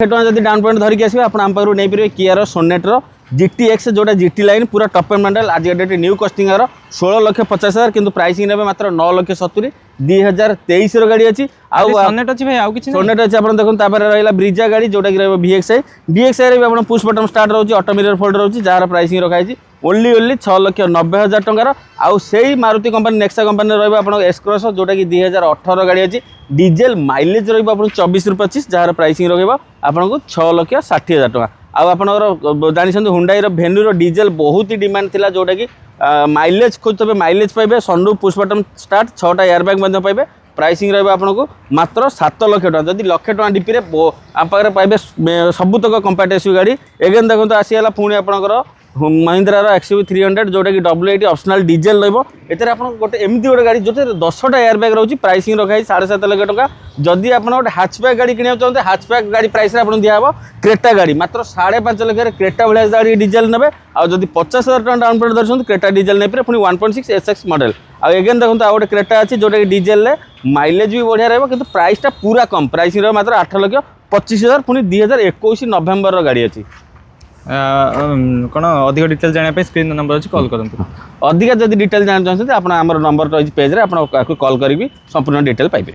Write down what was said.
टका जब down payment धरिकी आसवे आप आम पाखु नहीं पारे कियार सोनेटर GTX जोटा GT लाइन पूरा टप एंड मॉडल आज डेट न्यू कस्टिंग 16,50,000 किंतु प्राइसिंग रे मात्र 9,70,000 2023 रो गाड़ी अछि आउ सोनेट अछि भाई आउ किछि सोनेट अछि आपण देखन तापर रहला ब्रिजा गाड़ी जोटा कि रहबो VXI रे भी आपण पुश बटन स्टार्ट रहउछि ऑटो मिरर फोल्ड रहउछि जार प्राइसिंग रखा अछि ओनली 6,90,000 टंकार आउ सेही मारुति कंपनी नेक्सा कंपनी रहबो आपण एस क्रॉस जोटा कि 2018 गाड़ी अछि डीजल माइलेज रहबो आपण 24 ରୁ 25 जार प्राइसिंग रहबो आपण को 6,60,000 टका आउ आपनकर जानिछन हुंडई रो भेन्यू रो डीजल बहुत ही डिमांड थिला जोटा कि माइलेज खोजतबे माइलेज पाइबे सनरूफ पुश बटन स्टार्ट 6टा एयरबैग मध्ये पाइबे प्राइसिंग रहबो आपनको मात्र 7 लाख टका जदि लाख टका डीपी रे आप पाखरे पाइबे सबुतक कंपैटिटिव गाड़ी एगेन देखंतु आसीला पुणी आपनकर महिंद्रा रो XUV 300 जोटा कि WAT ऑप्शनल डीजल रहबो एतरे आपन गोटे एमती गोटे गाड़ी जोटे 10टा एयरबैग रहउछि प्राइसिंग रखाई 7.5 लाख टका जदि आपन गोटे हैचबैक गाड़ी किनिया चाहते हैचबैक गाड़ी प्राइस रे आपन दिया हबो क्रेटा गाड़ी मात्र 5.5 लाख रे क्रेटा भलिया गाड़ी डीजल नेबे आ जदि 50,000 टका डाउन पेमेंट दर्शन क्रेटा डीजल नै पे पुनी 1.6 SX मॉडल आ एगेन देखंतु आ गोटे क्रेटा अछि जोटा कि डीजल रे माइलेज भी बढ़िया रहबो किंतु प्राइस टा पूरा कम प्राइसिंग रे मात्र 8,25,000 पुनी 2021 नवेम्बर रो गाड़ी अछि कौन अधिक डिटेल जाना स्क्रीन नंबर अच्छी कॉल करूँ अधिक जब डिटेल जाना चाहते हैं आप नंबर रही पेज रे आप कॉल करी संपूर्ण डिटेल पाइबे।